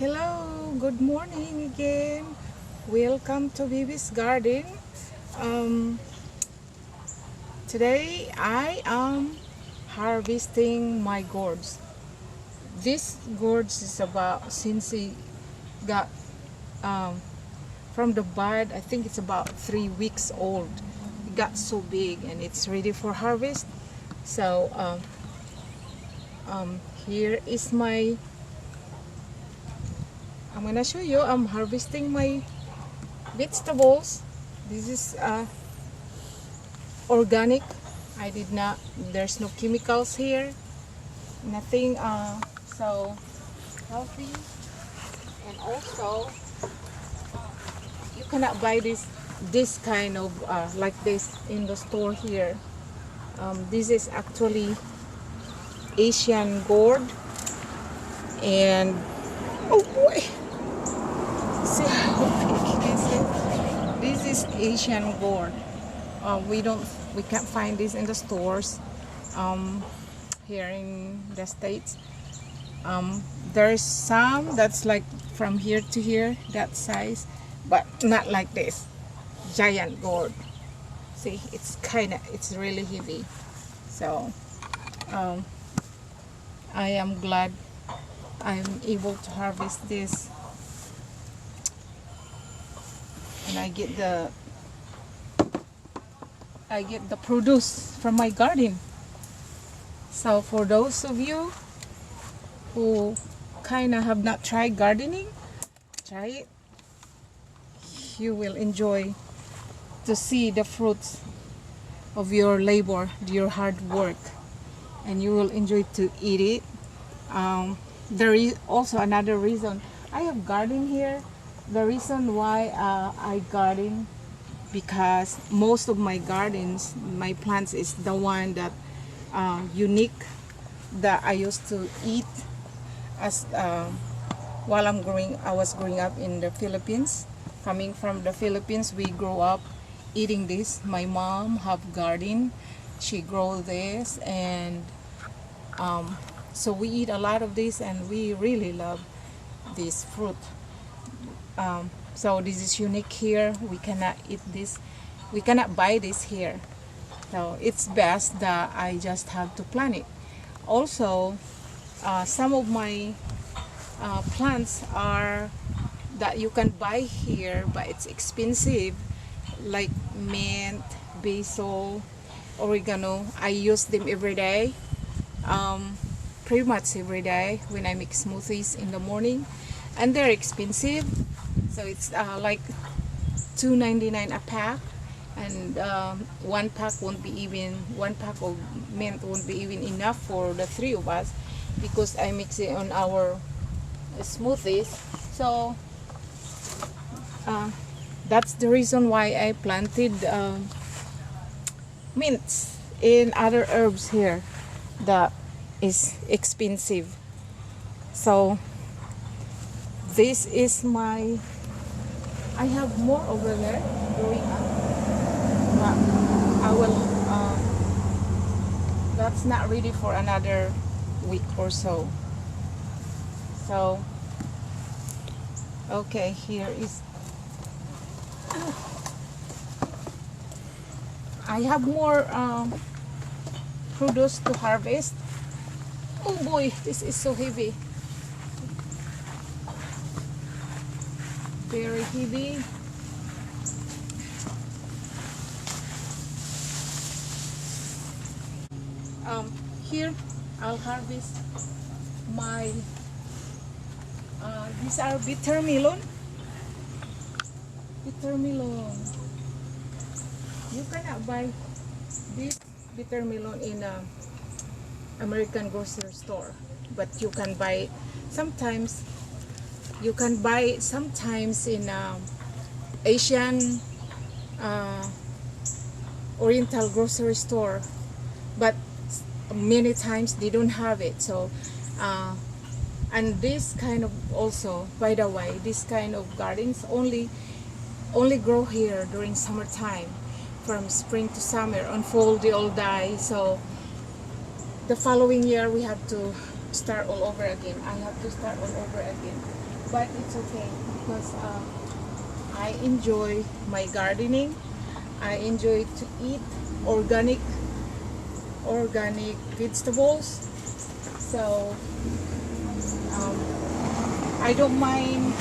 Hello, good morning again. Welcome to Baby's Garden. Um, Today I am harvesting my gourds. This gourds is about since it got um, from the bud. I think it's about 3 weeks old. It got so big and it's ready for harvest. So here is my. I'm gonna show you. I'm harvesting my vegetables. This is organic. I did not, there's no chemicals here, nothing so healthy. And also you cannot buy this kind of like this in the store here. This is actually Asian gourd. And oh boy, see how big this is. This is Asian gourd. We can't find this in the stores here in the States. There's some that's like from here to here, that size, but not like this giant gourd. See, it's really heavy. So I am glad I'm able to harvest this, and I get the produce from my garden. So for those of you who kind of have not tried gardening, try it. You will enjoy to see the fruits of your labor, your hard work, and you will enjoy to eat it. There is also another reason I have garden here. The reason why I garden, because most of my gardens, my plants is the one that unique that I used to eat as while I was growing up in the Philippines. Coming from the Philippines, we grew up eating this. My mom have garden, she grow this, and so we eat a lot of this, and we really love this fruit. So this is unique here. We cannot eat this. We cannot buy this here. So it's best that I just have to plant it. Also, some of my plants are that you can buy here, but it's expensive, like mint, basil, oregano. I use them every day, pretty much every day when I make smoothies in the morning, and they're expensive. So it's like $2.99 a pack, and one pack of mint won't be even enough for the three of us, because I mix it on our smoothies. So that's the reason why I planted mints and other herbs here that is expensive. So this is I have more over there growing up, but I will that's not ready for another week or so. So okay, here is I have more produce to harvest. Oh boy, this is so heavy. Very heavy. Here I'll harvest my these are bitter melon. Bitter melon. You cannot buy this bitter melon in a American grocery store, but you can buy sometimes. You can buy it sometimes in Asian Oriental grocery store, but many times they don't have it. So and this kind of, also by the way, this kind of gardens only grow here during summertime. From spring to summer, unfold, they all die. So the following year we have to start all over again. I have to start all over again, but it's okay because I enjoy my gardening. I enjoy to eat organic vegetables. So I don't mind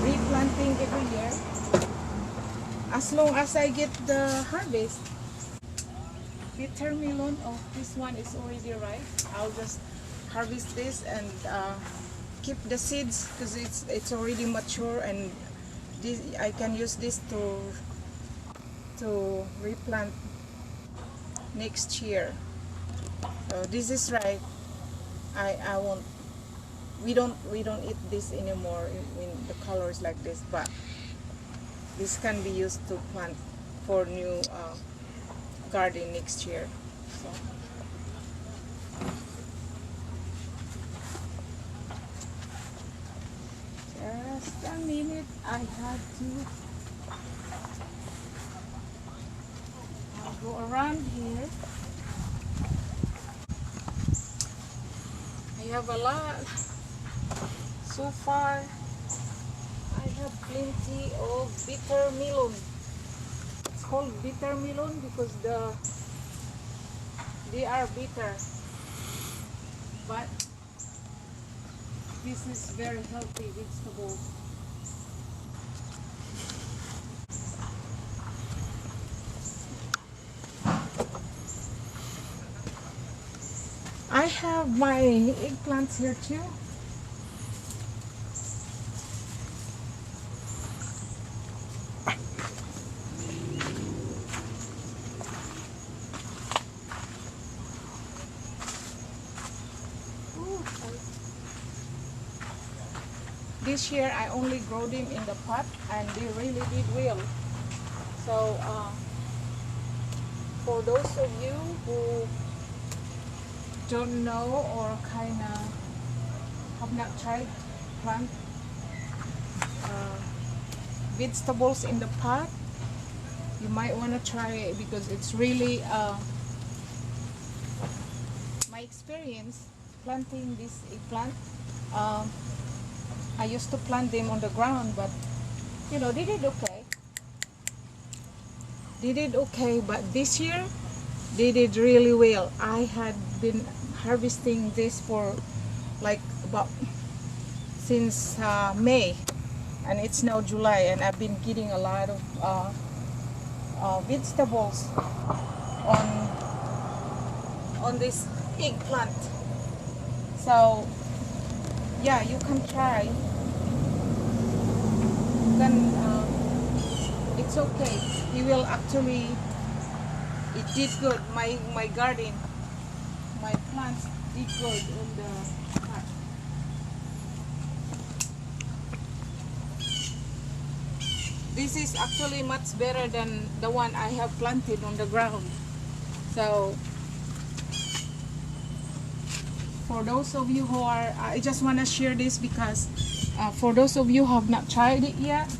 replanting every year as long as I get the harvest. Bitter melon, oh, this one is already ripe. I'll just harvest this and keep the seeds because it's already mature, and this I can use this to replant next year. So this is right. I won't. We don't eat this anymore in the colors like this, but this can be used to plant for new garden next year. So just a minute, I had to go around here. I have a lot. So far, I have plenty of bitter melon. It's called bitter melon because they are bitter. But this is very healthy vegetable. I have my eggplants here too. This year I only grow them in the pot and they really did well. So for those of you who don't know or kind of have not tried plant vegetables in the pot, you might want to try it because it's really my experience planting this eggplant. I used to plant them on the ground, but you know, they did okay. They did okay, but this year they did really well. I had been harvesting this for like about since May, and it's now July, and I've been getting a lot of vegetables on this eggplant. So yeah, you can try. You can. It's okay. You will actually. It did good. My garden, my plants did good in the pot. This is actually much better than the one I have planted on the ground. So for those of you who are, I just want to share this because for those of you who have not tried it yet,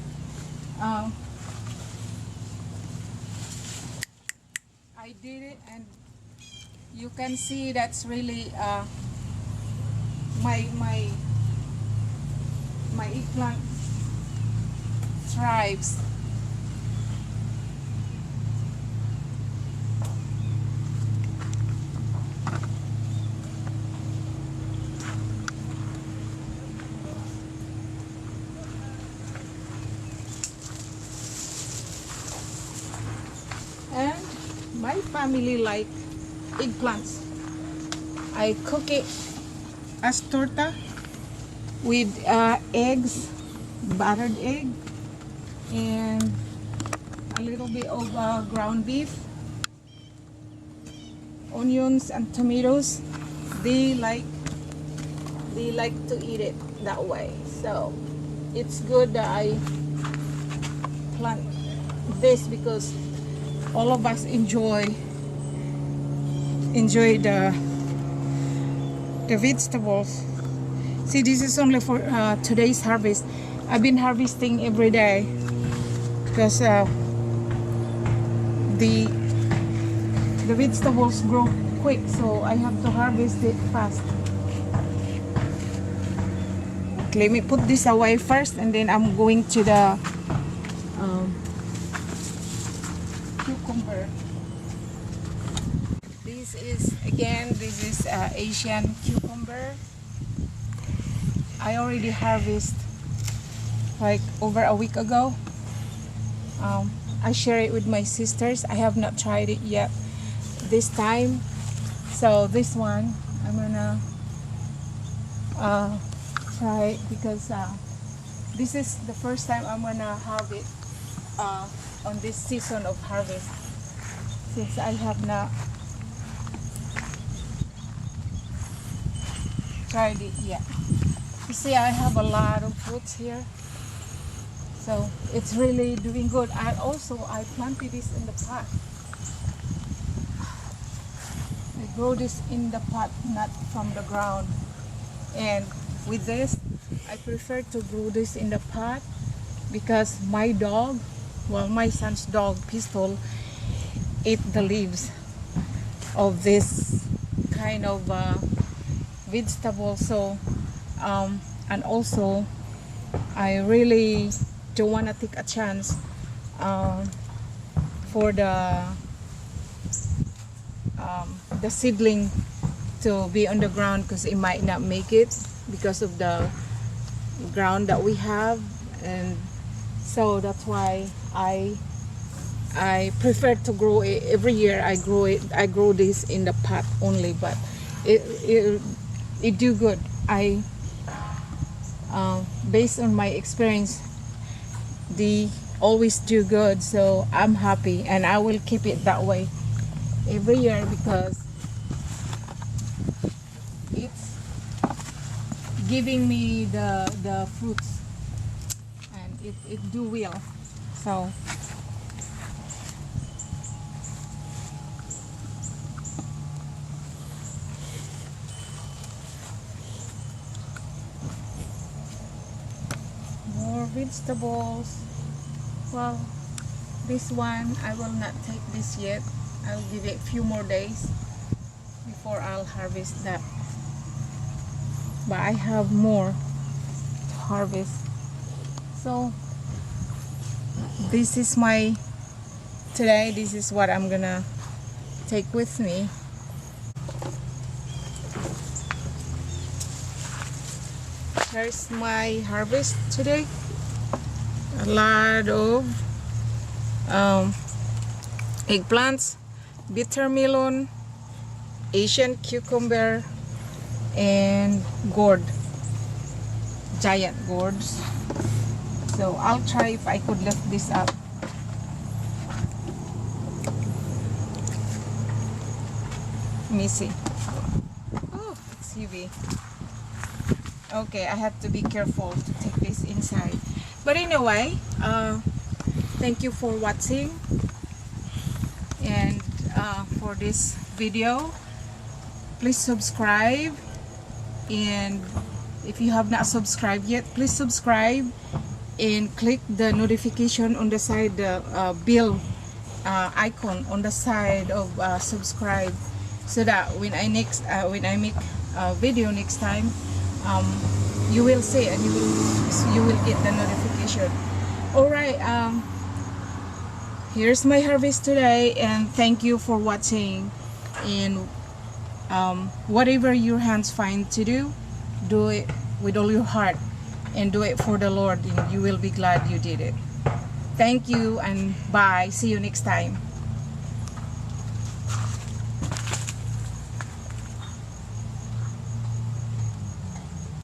I did it, and you can see that's really my eggplant thrives. And my family like eggplants. I cook it as torta with eggs, battered egg, and a little bit of ground beef, onions and tomatoes. They like to eat it that way. So it's good that I plant this because all of us enjoy the vegetables. See, this is only for today's harvest. I've been harvesting every day because the vegetables grow quick, so I have to harvest it fast. let me put this away first, and then I'm going to the cucumber. This is Asian cucumber. I already harvest like over a week ago. I share it with my sisters. I have not tried it yet this time. So this one I'm gonna try it because this is the first time I'm gonna have it on this season of harvest, since I have not tried it yet. You see, I have a lot of fruits here, so it's really doing good. I planted this in the pot. I grow this in the pot, not from the ground. And with this, I prefer to grow this in the pot because my dog, well, my son's dog, Pistol, ate the leaves of this kind of vegetable. So and also I really don't want to take a chance for the seedling to be on the ground, because it might not make it because of the ground that we have. And so that's why I prefer to grow it every year. I grow this in the pot only, but it do good. Based on my experience, they always do good, so I'm happy, and I will keep it that way every year because it's giving me the fruits, and it do well. So more vegetables. Well, this one I will not take this yet. I'll give it a few more days before I'll harvest that. But I have more to harvest. So this is today this is what I'm gonna take with me. Here's my harvest today. A lot of eggplants, bitter melon, Asian cucumber, and giant gourds. So I'll try if I could lift this up. Let me see. Oh, it's heavy. Okay, I have to be careful to take this inside. But anyway, thank you for watching, and for this video, please subscribe. And if you have not subscribed yet, please subscribe and click the notification on the side, the bell icon on the side of subscribe, so that when I make a video next time, you will see and you will get the notification. All right, here's my harvest today, and thank you for watching. And whatever your hands find to do it with all your heart, and do it for the Lord, and you will be glad you did it. Thank you, and bye. See you next time.